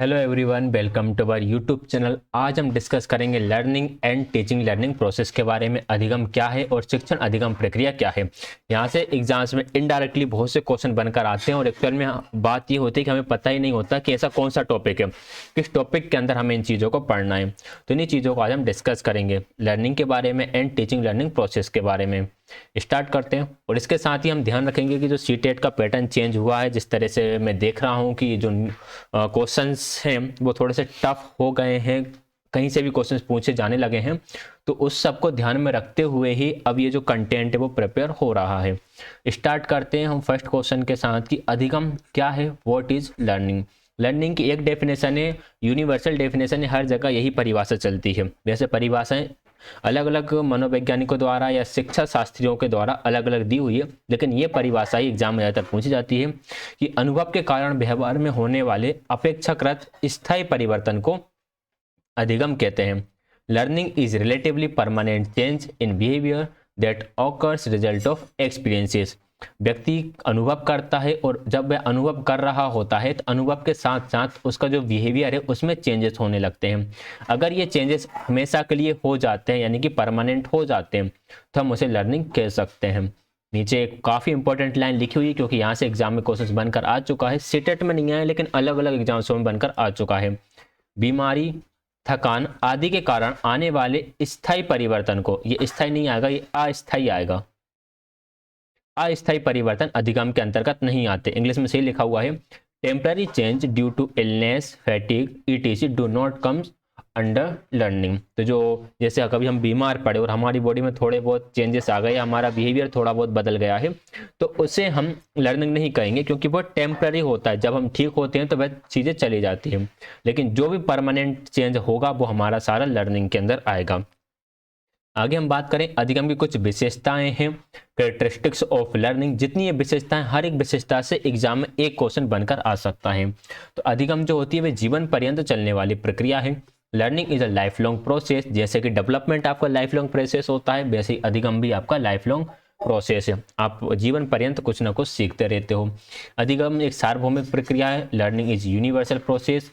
Hello everyone, welcome to our YouTube channel. आज हम discuss करेंगे learning and teaching learning process के बारे में। अधिगम क्या है और शिक्षण अधिगम प्रक्रिया क्या है। यहाँ से एग्जाम्स में इनडायरेक्टली बहुत से क्वेश्चन बनकर आते हैं और एक्चुअल में बात ये होती है कि हमें पता ही नहीं होता कि ऐसा कौन सा टॉपिक है, किस टॉपिक के अंदर हमें इन चीज़ों को पढ़ना है। तो इन्हीं चीज़ों को आज हम डिस्कस करेंगे, लर्निंग के बारे में एंड टीचिंग लर्निंग प्रोसेस के बारे में। स्टार्ट करते हैं। और इसके साथ ही हम ध्यान रखेंगे कि जो सीटेट का पैटर्न चेंज हुआ है, जिस तरह से मैं देख रहा हूँ कि जो क्वेश्चंस हैं वो थोड़े से टफ हो गए हैं, कहीं से भी क्वेश्चंस पूछे जाने लगे हैं, तो उस सब को ध्यान में रखते हुए ही अब ये जो कंटेंट है वो प्रिपेयर हो रहा है। स्टार्ट करते हैं हम फर्स्ट क्वेश्चन के साथ कि अधिगम क्या है, व्हाट इज लर्निंग। लर्निंग की एक डेफिनेशन है, यूनिवर्सल डेफिनेशन है, हर जगह यही परिभाषा चलती है। वैसे परिभाषाएं अलग अलग मनोवैज्ञानिकों द्वारा या शिक्षा शास्त्रियों के द्वारा अलग अलग दी हुई है, लेकिन ये परिभाषा ही एग्जाम में ज़्यादातर पूछी जाती है कि अनुभव के कारण व्यवहार में होने वाले अपेक्षाकृत स्थायी परिवर्तन को अधिगम कहते हैं। Learning is relatively permanent change in behaviour that occurs result of experiences. व्यक्ति अनुभव करता है और जब वह अनुभव कर रहा होता है तो अनुभव के साथ साथ उसका जो बिहेवियर है उसमें चेंजेस होने लगते हैं। अगर ये चेंजेस हमेशा के लिए हो जाते हैं, यानी कि परमानेंट हो जाते हैं, तो हम उसे लर्निंग कह सकते हैं। नीचे एक काफ़ी इंपॉर्टेंट लाइन लिखी हुई है, क्योंकि यहाँ से एग्जाम में क्वेश्चन बनकर आ चुका है। सीटेट में नहीं आया लेकिन अलग अलग एग्जाम्स में बनकर आ चुका है। बीमारी, थकान आदि के कारण आने वाले स्थायी परिवर्तन को, ये स्थायी नहीं आएगा, ये अस्थायी आएगा। अस्थायी परिवर्तन अधिगम के अंतर्गत नहीं आते। इंग्लिश में सही लिखा हुआ है, temporary change due to illness, fatigue, etc do not comes under learning. तो जो जैसे कभी हम बीमार पड़े और हमारी बॉडी में थोड़े बहुत चेंजेस आ गए, हमारा बिहेवियर थोड़ा बहुत बदल गया है, तो उसे हम लर्निंग नहीं कहेंगे, क्योंकि वो टेम्पररी होता है। जब हम ठीक होते हैं तो वह चीज़ें चली जाती हैं, लेकिन जो भी परमानेंट चेंज होगा वो हमारा सारा लर्निंग के अंदर आएगा। आगे हम बात करें अधिगम की कुछ विशेषताएं हैं, कैरेक्टरिस्टिक्स ऑफ लर्निंग। जितनी ये विशेषताएं, हर एक विशेषता से एग्जाम में एक क्वेश्चन बनकर आ सकता है। तो अधिगम जो होती है वह जीवन पर्यंत चलने वाली प्रक्रिया है। Learning is a life long process. जैसे कि डेवलपमेंट आपका लाइफ लॉन्ग प्रोसेस होता है, वैसे ही अधिगम भी आपका लाइफ लॉन्ग प्रोसेस है। आप जीवन पर्यंत कुछ ना कुछ सीखते रहते हो। अधिगम एक सार्वभौमिक प्रक्रिया है। Learning is universal process.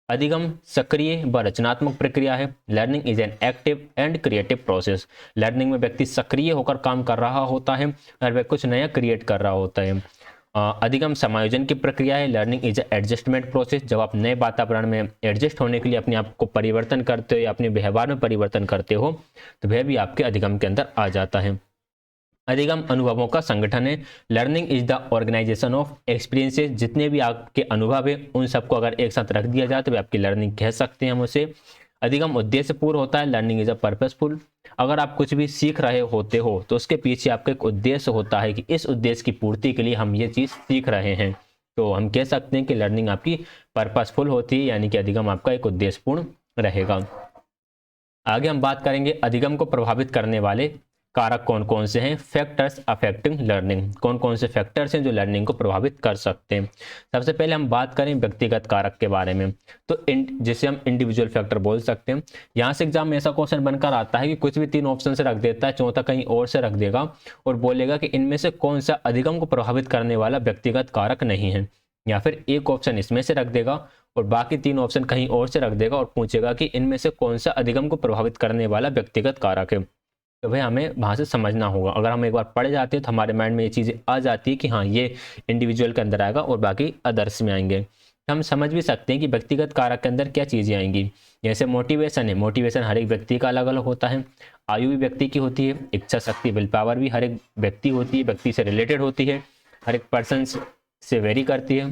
अधिगम सक्रिय व रचनात्मक प्रक्रिया है। Learning is an active and creative process. Learning में व्यक्ति सक्रिय होकर काम कर रहा होता है और वह कुछ नया क्रिएट कर रहा होता है। अधिगम समायोजन की प्रक्रिया है। Learning is adjustment process. जब आप नए वातावरण में एडजस्ट होने के लिए अपने आप को परिवर्तन करते हो या अपने व्यवहार में परिवर्तन करते हो, तो वह भी आपके अधिगम के अंदर आ जाता है। अधिगम अनुभवों का संगठन है। Learning is the organisation of experiences. जितने भी आपके अनुभव है उन सबको अगर एक साथ रख दिया जाए तो आपकी लर्निंग कह सकते हैं हम उसे। अधिगम उद्देश्यपूर्ण होता है। Learning is a purposeful. अगर आप कुछ भी सीख रहे होते हो तो उसके पीछे आपका एक उद्देश्य होता है कि इस उद्देश्य की पूर्ति के लिए हम ये चीज़ सीख रहे हैं, तो हम कह सकते हैं कि लर्निंग आपकी पर्पसफुल होती है, यानी कि अधिगम आपका एक उद्देश्यपूर्ण रहेगा। आगे हम बात करेंगे अधिगम को प्रभावित करने वाले कारक कौन कौन से हैं। Factors affecting learning. कौन कौन से फैक्टर्स हैं जो लर्निंग को प्रभावित कर सकते हैं। सबसे पहले हम बात करें व्यक्तिगत कारक के बारे में, तो जिसे हम इंडिविजुअल फैक्टर बोल सकते हैं। यहाँ से एग्जाम में ऐसा क्वेश्चन बनकर आता है कि कुछ भी तीन ऑप्शन से रख देता है, चौथा कहीं और से रख देगा और बोलेगा कि इनमें से कौन सा अधिगम को प्रभावित करने वाला व्यक्तिगत कारक नहीं है, या फिर एक ऑप्शन इसमें से रख देगा और बाकी तीन ऑप्शन कहीं और से रख देगा और पूछेगा कि इनमें से कौन सा अधिगम को प्रभावित करने वाला व्यक्तिगत कारक है। तो भाई हमें वहाँ से समझना होगा। अगर हम एक बार पढ़ जाते हैं तो हमारे माइंड में ये चीज़ें आ जाती है कि हाँ ये इंडिविजुअल के अंदर आएगा और बाकी अदर्स में आएंगे। तो हम समझ भी सकते हैं कि व्यक्तिगत कारक के अंदर क्या चीज़ें आएंगी। जैसे मोटिवेशन है, मोटिवेशन हर एक व्यक्ति का अलग अलग होता है। आयु भी व्यक्ति की होती है। इच्छा शक्ति, विल पावर भी हर एक व्यक्ति होती है, व्यक्ति से रिलेटेड होती है, हर एक पर्सन से वेरी करती है।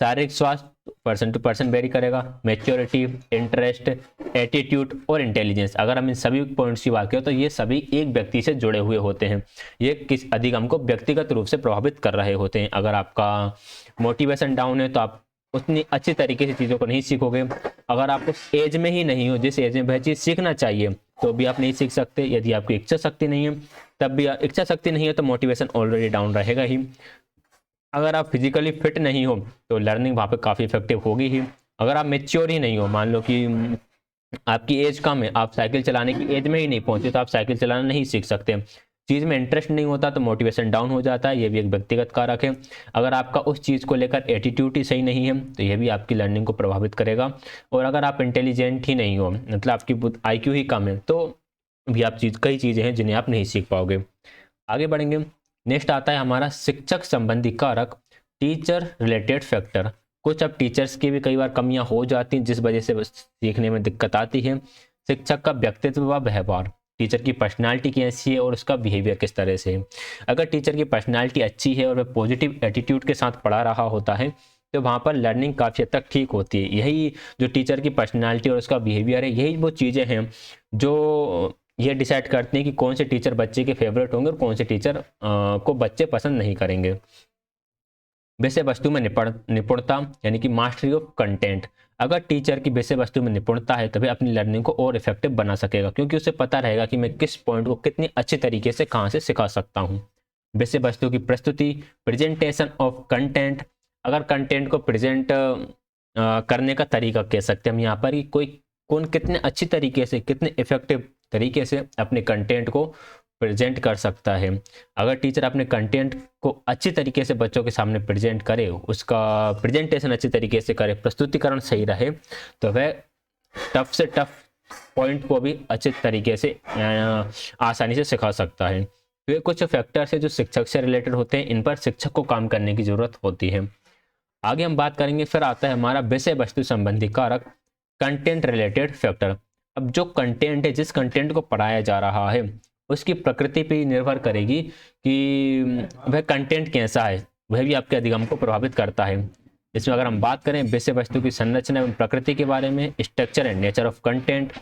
शारीरिक स्वास्थ्य पर्सन टू पर्सन वेरी करेगा। मैच्योरिटी, इंटरेस्ट, एटीट्यूड और इंटेलिजेंस, अगर हम इन सभी पॉइंट्स की बात करें तो ये सभी एक व्यक्ति से जुड़े हुए होते हैं। ये किस अधिगम को व्यक्तिगत रूप से प्रभावित कर रहे होते हैं। अगर आपका मोटिवेशन डाउन है तो आप उतनी अच्छी तरीके से चीज़ों को नहीं सीखोगे। अगर आप उस एज में ही नहीं हो जिस एज में वह चीज़ सीखना चाहिए तो भी आप नहीं सीख सकते। यदि आपकी इच्छा शक्ति नहीं है तब भी, इच्छा शक्ति नहीं है तो मोटिवेशन ऑलरेडी डाउन रहेगा ही। अगर आप फिजिकली फिट नहीं हो तो लर्निंग वहाँ पे काफ़ी इफेक्टिव होगी ही। अगर आप मेच्योर ही नहीं हो, मान लो कि आपकी एज कम है, आप साइकिल चलाने की एज में ही नहीं पहुंचे, तो आप साइकिल चलाना नहीं सीख सकते। चीज़ में इंटरेस्ट नहीं होता तो मोटिवेशन डाउन हो जाता है, ये भी एक व्यक्तिगत कारक है। अगर आपका उस चीज़ को लेकर एटीट्यूड ही सही नहीं है तो यह भी आपकी लर्निंग को प्रभावित करेगा। और अगर आप इंटेलिजेंट ही नहीं हो, मतलब आपकी आईक्यू ही कम है, तो भी आप कई चीज़ें हैं जिन्हें आप नहीं सीख पाओगे। आगे बढ़ेंगे। नेक्स्ट आता है हमारा शिक्षक संबंधी कारक, टीचर रिलेटेड फैक्टर। कुछ अब टीचर्स की भी कई बार कमियां हो जाती हैं जिस वजह से सीखने में दिक्कत आती है। शिक्षक का व्यक्तित्व व व्यवहार, टीचर की पर्सनालिटी कैसी है और उसका बिहेवियर किस तरह से है। अगर टीचर की पर्सनालिटी अच्छी है और वह पॉजिटिव एटीट्यूड के साथ पढ़ा रहा होता है तो वहाँ पर लर्निंग काफ़ी हद तक ठीक होती है। यही जो टीचर की पर्सनालिटी और उसका बिहेवियर है, यही वो चीज़ें हैं जो ये डिसाइड करते हैं कि कौन से टीचर बच्चे के फेवरेट होंगे और कौन से टीचर को बच्चे पसंद नहीं करेंगे। विषय वस्तु में निपुणता यानी कि मास्टरी ऑफ कंटेंट। अगर टीचर की विषय वस्तु में निपुणता है तभी अपनी लर्निंग को और इफेक्टिव बना सकेगा, क्योंकि उसे पता रहेगा कि मैं किस पॉइंट को कितनी अच्छी तरीके से कहाँ से सिखा सकता हूँ। विषय वस्तु की प्रस्तुति, प्रेजेंटेशन ऑफ कंटेंट। अगर कंटेंट को प्रेजेंट करने का तरीका कह सकते हैं हम यहाँ पर कि कौन कितने अच्छी तरीके से, कितने इफेक्टिव तरीके से अपने कंटेंट को प्रेजेंट कर सकता है। अगर टीचर अपने कंटेंट को अच्छी तरीके से बच्चों के सामने प्रेजेंट करे, उसका प्रेजेंटेशन अच्छी तरीके से करे, प्रस्तुतिकरण सही रहे, तो वह टफ से टफ पॉइंट को भी अच्छे तरीके से आसानी से सिखा सकता है। तो ये कुछ फैक्टर्स है जो शिक्षक से रिलेटेड होते हैं, इन पर शिक्षक को काम करने की जरूरत होती है। आगे हम बात करेंगे, फिर आता है हमारा विषय वस्तु संबंधी कारक, कंटेंट रिलेटेड फैक्टर। अब जो कंटेंट है, जिस कंटेंट को पढ़ाया जा रहा है, उसकी प्रकृति पे निर्भर करेगी कि वह कंटेंट कैसा है, वह भी आपके अधिगम को प्रभावित करता है। इसमें अगर हम बात करें विषय वस्तु की संरचना एवं प्रकृति के बारे में, structure and nature of content.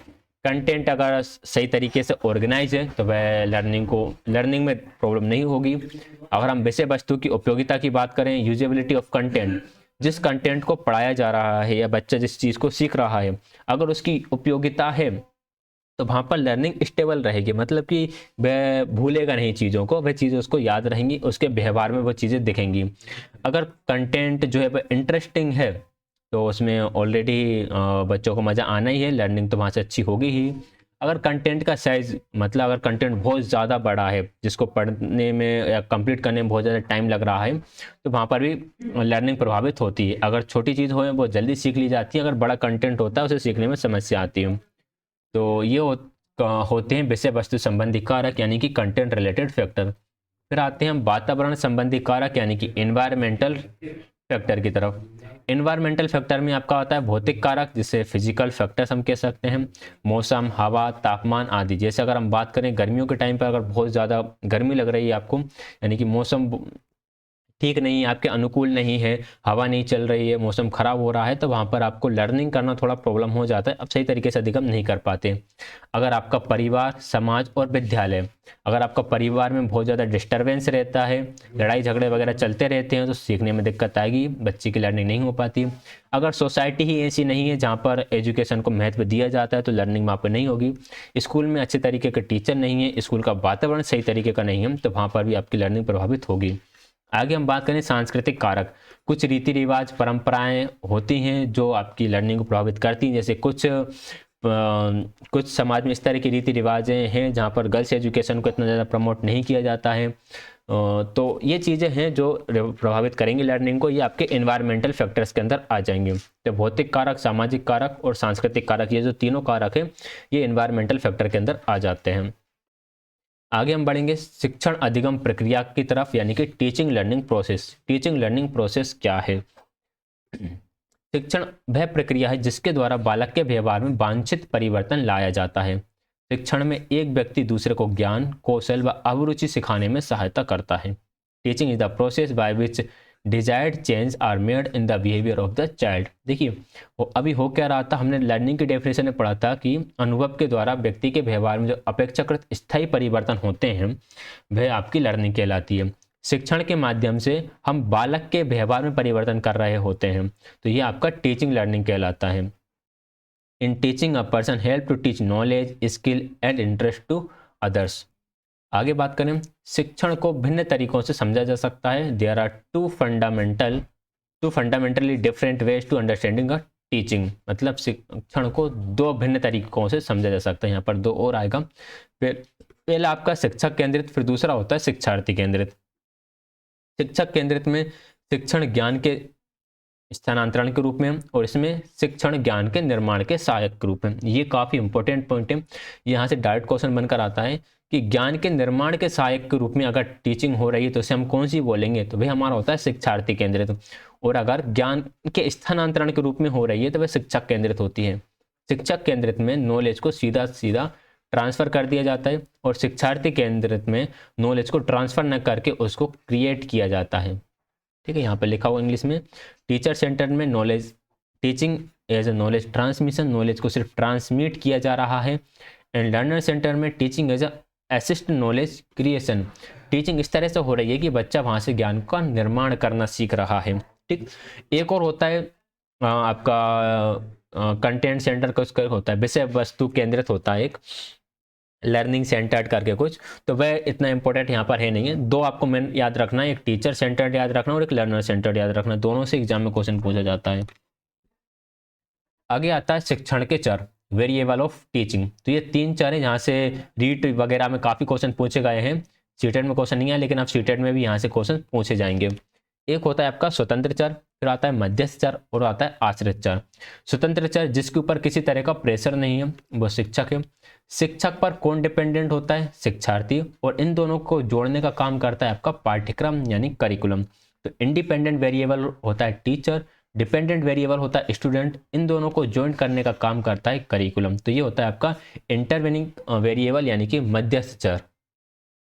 Content अगर सही तरीके से ऑर्गेनाइज है तो वह लर्निंग में प्रॉब्लम नहीं होगी। अगर हम विषय वस्तु की उपयोगिता की बात करें, यूजेबिलिटी ऑफ कंटेंट, जिस कंटेंट को पढ़ाया जा रहा है या बच्चा जिस चीज़ को सीख रहा है, अगर उसकी उपयोगिता है तो वहाँ पर लर्निंग स्टेबल रहेगी, मतलब कि वह भूलेगा नहीं चीज़ों को, वह चीज़ें उसको याद रहेंगी, उसके व्यवहार में वो चीज़ें दिखेंगी। अगर कंटेंट जो है वह इंटरेस्टिंग है तो उसमें ऑलरेडी बच्चों को मज़ा आना ही है, लर्निंग तो वहाँ से अच्छी होगी ही। अगर कंटेंट का साइज, मतलब अगर कंटेंट बहुत ज़्यादा बड़ा है जिसको पढ़ने में या कंप्लीट करने में बहुत ज़्यादा टाइम लग रहा है, तो वहाँ पर भी लर्निंग प्रभावित होती है। अगर छोटी चीज़ हो वो जल्दी सीख ली जाती है, अगर बड़ा कंटेंट होता है उसे सीखने में समस्या आती है। तो ये होते हैं विषय वस्तु संबंधी कारक यानी कि कंटेंट रिलेटेड फैक्टर। फिर आते हैं हम वातावरण संबंधी कारक यानी कि एनवायरमेंटल फैक्टर की तरफ। एनवायरमेंटल फैक्टर में आपका आता है भौतिक कारक, जिसे फिजिकल फैक्टर्स हम कह सकते हैं, मौसम, हवा, तापमान आदि। जैसे अगर हम बात करें गर्मियों के टाइम पर अगर बहुत ज़्यादा गर्मी लग रही है आपको, यानी कि मौसम ठीक नहीं है, आपके अनुकूल नहीं है, हवा नहीं चल रही है, मौसम खराब हो रहा है, तो वहाँ पर आपको लर्निंग करना थोड़ा प्रॉब्लम हो जाता है, अब सही तरीके से अधिगम नहीं कर पाते। अगर आपका परिवार, समाज और विद्यालय, अगर आपका परिवार में बहुत ज़्यादा डिस्टर्बेंस रहता है, लड़ाई झगड़े वगैरह चलते रहते हैं, तो सीखने में दिक्कत आएगी, बच्चे की लर्निंग नहीं हो पाती। अगर सोसाइटी ही ऐसी नहीं है जहाँ पर एजुकेशन को महत्व दिया जाता है तो लर्निंग वहाँ पर नहीं होगी। स्कूल में अच्छे तरीके के टीचर नहीं है, स्कूल का वातावरण सही तरीके का नहीं है, तो वहाँ पर भी आपकी लर्निंग प्रभावित होगी। आगे हम बात करें सांस्कृतिक कारक। कुछ रीति रिवाज, परंपराएं होती हैं जो आपकी लर्निंग को प्रभावित करती हैं। जैसे कुछ समाज में इस तरह की रीति रिवाजें हैं जहाँ पर गर्ल्स एजुकेशन को इतना ज़्यादा प्रमोट नहीं किया जाता है। तो ये चीज़ें हैं जो प्रभावित करेंगी लर्निंग को, ये आपके एनवायरमेंटल फैक्टर्स के अंदर आ जाएंगे। तो भौतिक कारक, सामाजिक कारक और सांस्कृतिक कारक, ये जो तीनों कारक हैं ये एनवायरमेंटल फैक्टर के अंदर आ जाते हैं। आगे हम बढ़ेंगे शिक्षण अधिगम प्रक्रिया की तरफ यानी कि teaching learning process. Teaching learning process क्या है? शिक्षण वह प्रक्रिया है जिसके द्वारा बालक के व्यवहार में वांछित परिवर्तन लाया जाता है। शिक्षण में एक व्यक्ति दूसरे को ज्ञान, कौशल व अभिरुचि सिखाने में सहायता करता है। Teaching is the process by which desired change are made in the behaviour of the child. देखिए अभी हो क्या रहा था, हमने लर्निंग की डेफिनेशन में पढ़ा था कि अनुभव के द्वारा व्यक्ति के व्यवहार में जो अपेक्षाकृत स्थायी परिवर्तन होते हैं वह आपकी लर्निंग कहलाती है। शिक्षण के माध्यम से हम बालक के व्यवहार में परिवर्तन कर रहे होते हैं, तो ये आपका टीचिंग लर्निंग कहलाता है। In teaching a person help to teach knowledge, skill and interest to others. आगे बात करें, शिक्षण को भिन्न तरीकों से समझा जा सकता है। There are two fundamentally different ways to understanding a teaching, मतलब शिक्षण को दो भिन्न तरीकों से समझा जा सकता है। यहाँ पर दो और आएगा। फिर पहला आपका शिक्षक केंद्रित, फिर दूसरा होता है शिक्षार्थी केंद्रित। शिक्षक केंद्रित में शिक्षण ज्ञान के स्थानांतरण के रूप में, और इसमें शिक्षण ज्ञान के निर्माण के सहायक के रूप में। ये काफी इंपॉर्टेंट पॉइंट है, यहाँ से डायरेक्ट क्वेश्चन बनकर आता है कि ज्ञान के निर्माण के सहायक के रूप में अगर टीचिंग हो रही है तो इसे हम कौन सी बोलेंगे, तो वह हमारा होता है शिक्षार्थी केंद्रित। और अगर ज्ञान के स्थानांतरण के रूप में हो रही है तो वह शिक्षक केंद्रित होती है। शिक्षक केंद्रित में नॉलेज को सीधा सीधा ट्रांसफर कर दिया जाता है, और शिक्षार्थी केंद्रित में नॉलेज को ट्रांसफर न करके उसको क्रिएट किया जाता है। ठीक है, यहाँ पे लिखा हुआ इंग्लिश में, टीचर सेंटर में knowledge teaching as a knowledge transmission, knowledge को सिर्फ ट्रांसमिट किया जा रहा है। एंड लर्नर सेंटर में teaching as a assist knowledge creation, teaching इस तरह से हो रही है कि बच्चा वहाँ से ज्ञान का निर्माण करना सीख रहा है। ठीक, एक और होता है आपका कंटेंट सेंटर का, उसका होता है विषय वस्तु केंद्रित होता है एक, लर्निंग सेंटर्ड करके कुछ, तो वह इतना इंपॉर्टेंट यहाँ पर है नहीं है। दो आपको मेन याद रखना है, एक टीचर सेंटर्ड याद रखना और एक लर्नर सेंटर्ड याद रखना, दोनों से एग्जाम में क्वेश्चन पूछा जाता है। आगे आता है शिक्षण के चर, वेरिएबल ऑफ टीचिंग। तो ये तीन चर है जहाँ से रीट वगैरह में काफ़ी क्वेश्चन पूछे गए हैं। सीटेट में क्वेश्चन नहीं है, लेकिन अब सीटेट में भी यहाँ से क्वेश्चन पूछे जाएंगे। एक होता है आपका स्वतंत्र चर, फिर आता है मध्यस्थ चर और आता है आश्रित चर। स्वतंत्र चर जिसके ऊपर किसी तरह का प्रेशर नहीं है वो शिक्षक है। शिक्षक पर कौन डिपेंडेंट होता है, शिक्षार्थी, और इन दोनों को जोड़ने का काम करता है आपका पाठ्यक्रम यानी करिकुलम। तो इंडिपेंडेंट वेरिएबल होता है टीचर, डिपेंडेंट वेरिएबल होता है स्टूडेंट, इन दोनों को ज्वाइन करने का काम करता है करिकुलम। तो ये होता है आपका इंटरवेनिंग वेरिएबल यानी कि मध्यस्थ चर।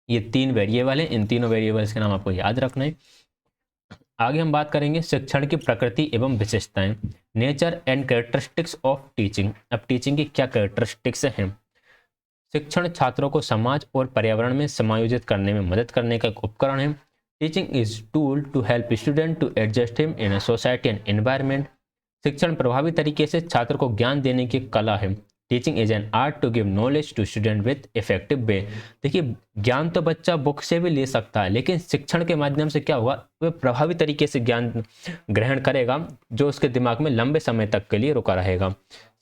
ये तीन वेरिएबल हैं, इन तीनों वेरिएबल्स के नाम आपको याद रखना है। आगे हम बात करेंगे शिक्षण की प्रकृति एवं विशेषताएं, nature and characteristics of teaching. अब टीचिंग की क्या कैरेक्टरिस्टिक्स हैं। शिक्षण छात्रों को समाज और पर्यावरण में समायोजित करने में मदद करने का एक उपकरण है। Teaching is tool to help student to adjust him in society and environment. शिक्षण प्रभावी तरीके से छात्र को ज्ञान देने की कला है। Teaching is an art to give knowledge to student with effective way. देखिए, ज्ञान तो बच्चा बुक से भी ले सकता है, लेकिन शिक्षण के माध्यम से क्या होगा, वह प्रभावी तरीके से ज्ञान ग्रहण करेगा जो उसके दिमाग में लंबे समय तक के लिए रुका रहेगा।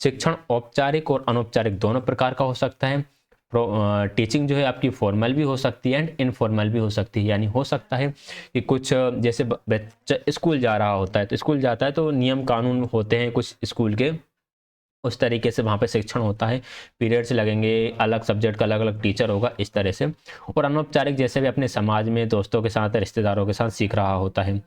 शिक्षण औपचारिक और अनौपचारिक दोनों प्रकार का हो सकता है। टीचिंग जो है आपकी फॉर्मल भी हो सकती है एंड इनफॉर्मल भी हो सकती है। यानी हो सकता है कि कुछ जैसे बच्चा स्कूल जा रहा होता है, तो स्कूल जाता है तो नियम कानून होते हैं कुछ स्कूल के, उस तरीके से वहाँ पे शिक्षण होता है, पीरियड्स लगेंगे, अलग सब्जेक्ट का अलग अलग टीचर होगा, इस तरह से। और अनौपचारिक जैसे भी अपने समाज में दोस्तों के साथ रिश्तेदारों के साथ सीख रहा होता है।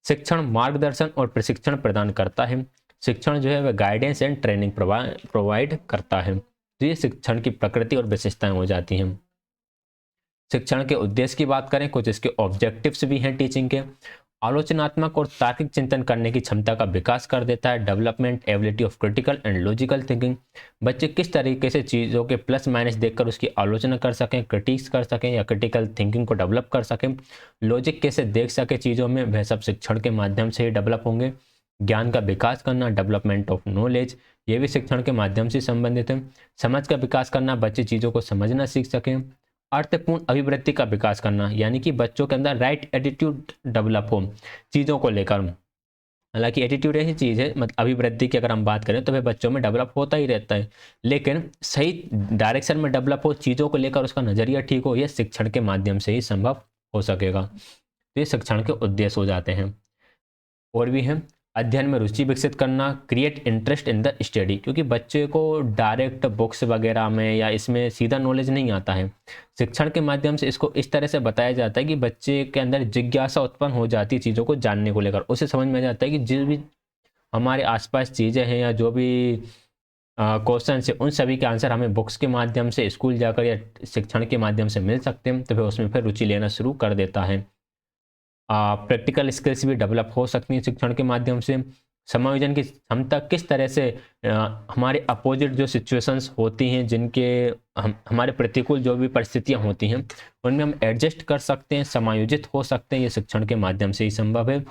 शिक्षण मार्गदर्शन और प्रशिक्षण प्रदान करता है। शिक्षण जो है वह गाइडेंस एंड ट्रेनिंग प्रोवाइड करता है। तो ये शिक्षण की प्रकृति और विशेषताएं हो जाती हैं। शिक्षण के उद्देश्य की बात करें, कुछ इसके ऑब्जेक्टिव्स भी हैं टीचिंग के। आलोचनात्मक और तार्किक चिंतन करने की क्षमता का विकास कर देता है। Development ability of critical and logical thinking, बच्चे किस तरीके से चीज़ों के प्लस माइनस देखकर उसकी आलोचना कर सकें, क्रिटिक्स कर सकें या क्रिटिकल थिंकिंग को डेवलप कर सकें। लॉजिक कैसे देख सके चीज़ों में, वह सब शिक्षण के माध्यम से ही डेवलप होंगे। ज्ञान का विकास करना, डेवलपमेंट ऑफ नॉलेज, ये भी शिक्षण के माध्यम से संबंधित है। समझ का विकास करना, बच्चे चीज़ों को समझना सीख सकें। अर्थपूर्ण अभिवृत्ति का विकास करना, यानी कि बच्चों के अंदर राइट एटीट्यूड डेवलप हो चीज़ों को लेकर। हालांकि एटीट्यूड ऐसी चीज़ है, मतलब अभिवृद्धि की अगर हम बात करें तो वह बच्चों में डेवलप होता ही रहता है, लेकिन सही डायरेक्शन में डेवलप हो, चीज़ों को लेकर उसका नज़रिया ठीक हो, यह शिक्षण के माध्यम से ही संभव हो सकेगा। तो ये शिक्षण के उद्देश्य हो जाते हैं। और भी हैं, अध्ययन में रुचि विकसित करना, create interest in the study, क्योंकि बच्चे को डायरेक्ट बुक्स वगैरह में या इसमें सीधा नॉलेज नहीं आता है। शिक्षण के माध्यम से इसको इस तरह से बताया जाता है कि बच्चे के अंदर जिज्ञासा उत्पन्न हो जाती है चीज़ों को जानने को लेकर। उसे समझ में आ जाता है कि जो भी हमारे आसपास चीज़ें हैं या जो भी क्वेश्चन है, उन सभी के आंसर हमें बुक्स के माध्यम से, स्कूल जाकर या शिक्षण के माध्यम से मिल सकते हैं। तो फिर उसमें फिर रुचि लेना शुरू कर देता है। प्रैक्टिकल स्किल्स भी डेवलप हो सकती हैं शिक्षण के माध्यम से। समायोजन की क्षमता, किस तरह से हमारे अपोजिट जो सिचुएशंस होती हैं, जिनके हमारे प्रतिकूल जो भी परिस्थितियां होती हैं, उनमें हम एडजस्ट कर सकते हैं, समायोजित हो सकते हैं, ये शिक्षण के माध्यम से ही संभव है।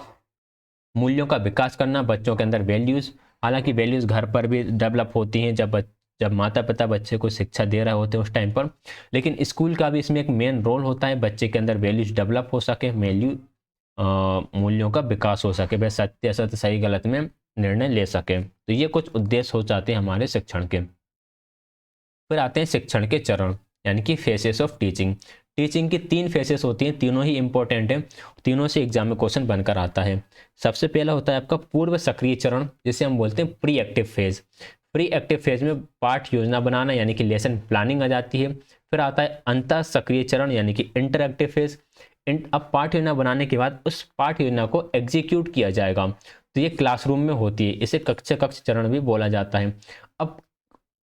मूल्यों का विकास करना, बच्चों के अंदर वैल्यूज़, हालांकि वैल्यूज़ घर पर भी डेवलप होती हैं जब माता पिता बच्चे को शिक्षा दे रहे होते हैं उस टाइम पर, लेकिन स्कूल का भी इसमें एक मेन रोल होता है, बच्चे के अंदर वैल्यूज़ डेवलप हो सके, मूल्यों का विकास हो सके, वह सत्य असत्य सही गलत में निर्णय ले सके। तो ये कुछ उद्देश्य हो जाते हैं हमारे शिक्षण के। फिर आते हैं शिक्षण के चरण, यानी कि फेसेस ऑफ टीचिंग। टीचिंग की 3 फेसेस होती हैं, तीनों ही इंपॉर्टेंट हैं, तीनों से एग्जाम में क्वेश्चन बनकर आता है। सबसे पहला होता है आपका पूर्व सक्रिय चरण, जिसे हम बोलते हैं pre active phase. Pre active phase में पाठ योजना बनाना यानी कि लेसन प्लानिंग आ जाती है। फिर आता है अंतः सक्रिय चरण यानी कि इंटरएक्टिव फेज। अब पाठ योजना बनाने के बाद उस पाठ योजना को एग्जीक्यूट किया जाएगा, तो ये क्लासरूम में होती है, इसे कक्ष चरण भी बोला जाता है। अब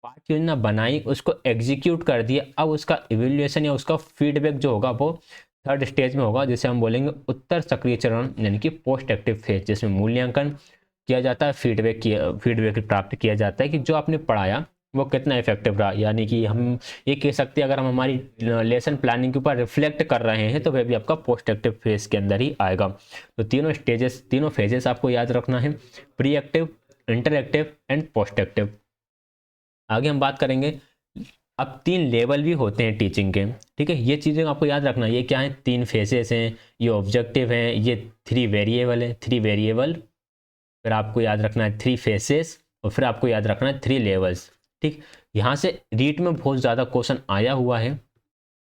पाठ योजना बनाई, उसको एग्जीक्यूट कर दिया, अब उसका इवेल्युएशन या उसका फीडबैक जो होगा वो थर्ड स्टेज में होगा, जिसे हम बोलेंगे उत्तर सक्रिय चरण यानी कि पोस्ट एक्टिव फेज, जिसमें मूल्यांकन किया जाता है, फीडबैक प्राप्त किया जाता है कि जो आपने पढ़ाया वो कितना इफेक्टिव रहा। यानी कि हम ये कह सकते हैं अगर हम हमारी लेसन प्लानिंग के ऊपर रिफ्लेक्ट कर रहे हैं तो वह भी आपका पोस्ट एक्टिव फेज के अंदर ही आएगा। तो तीनों फेजेस आपको याद रखना है, pre active, interactive and post active. आगे हम बात करेंगे, अब 3 लेवल भी होते हैं टीचिंग के, ठीक है, ये चीज़ें आपको याद रखना। ये क्या है, 3 फेजेस हैं, ये ऑब्जेक्टिव हैं, ये 3 वेरिएबल है, 3 वेरिएबल, फिर आपको याद रखना है 3 फेसेस, और फिर आपको याद रखना है 3 लेवल्स। ठीक, यहाँ से रीट में बहुत ज़्यादा क्वेश्चन आया हुआ है,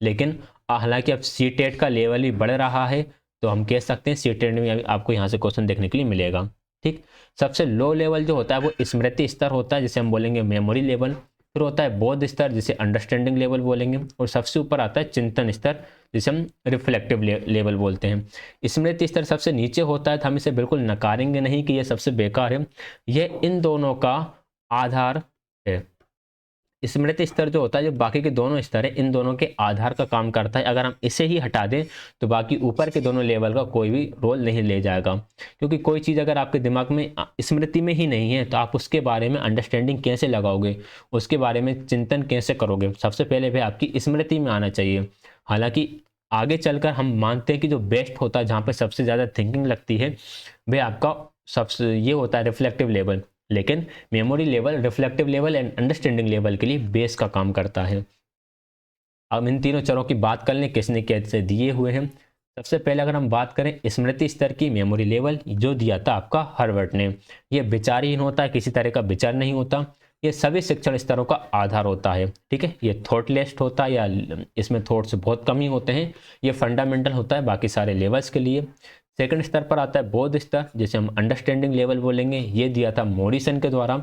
लेकिन हालांकि अब सीटेट का लेवल भी बढ़ रहा है, तो हम कह सकते हैं सीटेट में आपको यहाँ से क्वेश्चन देखने के लिए मिलेगा। ठीक, सबसे लो लेवल जो होता है वो स्मृति स्तर होता है, जिसे हम बोलेंगे मेमोरी लेवल। फिर होता है बोध स्तर, जिसे अंडरस्टैंडिंग लेवल बोलेंगे, और सबसे ऊपर आता है चिंतन स्तर, जिसे हम रिफ्लेक्टिव लेवल बोलते हैं। स्मृति स्तर सबसे नीचे होता है, तो हम इसे बिल्कुल नकारेंगे नहीं कि यह सबसे बेकार है, यह इन दोनों का आधार है। स्मृति स्तर जो होता है, जो बाकी के दोनों स्तर है, इन दोनों के आधार का काम करता है। अगर हम इसे ही हटा दें तो बाकी ऊपर के दोनों लेवल का कोई भी रोल नहीं ले जाएगा, क्योंकि कोई चीज़ अगर आपके दिमाग में स्मृति में ही नहीं है तो आप उसके बारे में अंडरस्टैंडिंग कैसे लगाओगे, उसके बारे में चिंतन कैसे करोगे। सबसे पहले भी आपकी स्मृति में आना चाहिए। हालांकि आगे चलकर हम मानते हैं कि जो बेस्ट होता है, जहाँ पर सबसे ज़्यादा थिंकिंग लगती है, वह आपका सबसे ये होता है रिफ्लेक्टिव लेवल। लेकिन memory level, reflective level and understanding level के लिए बेस का काम करता है। अब इन तीनों चरों की बात कर लें किसने कैसे दिए हुए हैं। सबसे पहले अगर हम बात करें स्मृति स्तर की, मेमोरी लेवल जो दिया था आपका हर्बर्ट ने। ये विचारहीन होता है, किसी तरह का विचार नहीं होता, ये सभी शिक्षण स्तरों का आधार होता है। ठीक है, ये थॉटलेस होता है या इसमें थॉट्स बहुत कम ही होते हैं, ये फंडामेंटल होता है बाकी सारे लेवल्स के लिए। सेकंड स्तर पर आता है बोध स्तर, जिसे हम अंडरस्टैंडिंग लेवल बोलेंगे, ये दिया था मॉरिसन के द्वारा।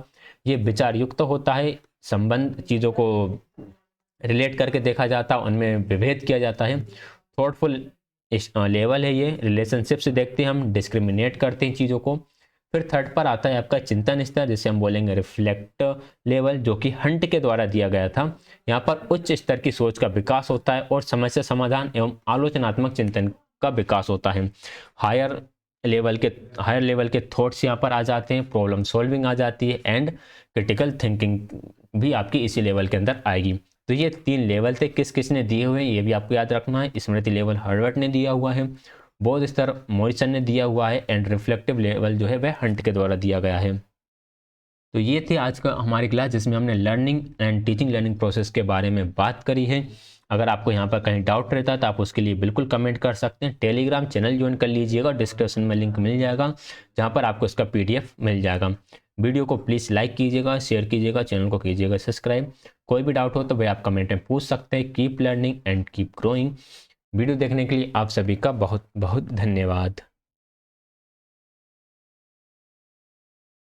ये विचार युक्त होता है, संबंध चीज़ों को रिलेट करके देखा जाता है, उनमें विभेद किया जाता है। थॉटफुल लेवल है, ये रिलेशनशिप से देखते हैं, हम डिस्क्रिमिनेट करते हैं चीज़ों को। फिर थर्ड पर आता है आपका चिंतन स्तर, जिसे हम बोलेंगे रिफ्लेक्ट लेवल, जो कि हंट के द्वारा दिया गया था। यहाँ पर उच्च स्तर की सोच का विकास होता है और समस्या समाधान एवं आलोचनात्मक चिंतन का विकास होता है। हायर लेवल के थॉट्स यहाँ पर आ जाते हैं, प्रॉब्लम सॉल्विंग आ जाती है एंड क्रिटिकल थिंकिंग भी आपकी इसी लेवल के अंदर आएगी। तो ये 3 लेवल थे, किस किस ने दिए हुए हैं ये भी आपको याद रखना है। स्मृति लेवल हर्बर्ट ने दिया हुआ है, बोध स्तर मॉरिसन ने दिया हुआ है, एंड रिफ्लेक्टिव लेवल जो है वह हंट के द्वारा दिया गया है। तो ये थी आज का हमारी क्लास, जिसमें हमने learning and teaching learning process के बारे में बात करी है। अगर आपको यहाँ पर कहीं डाउट रहता है तो आप उसके लिए बिल्कुल कमेंट कर सकते हैं। टेलीग्राम चैनल ज्वाइन कर लीजिएगा, डिस्क्रिप्शन में लिंक मिल जाएगा, जहाँ पर आपको इसका PDF मिल जाएगा। वीडियो को प्लीज़ लाइक कीजिएगा, शेयर कीजिएगा, चैनल को कीजिएगा सब्सक्राइब। कोई भी डाउट हो तो भाई आप कमेंट में पूछ सकते हैं। Keep learning and keep growing. Video देखने के लिए आप सभी का बहुत बहुत धन्यवाद।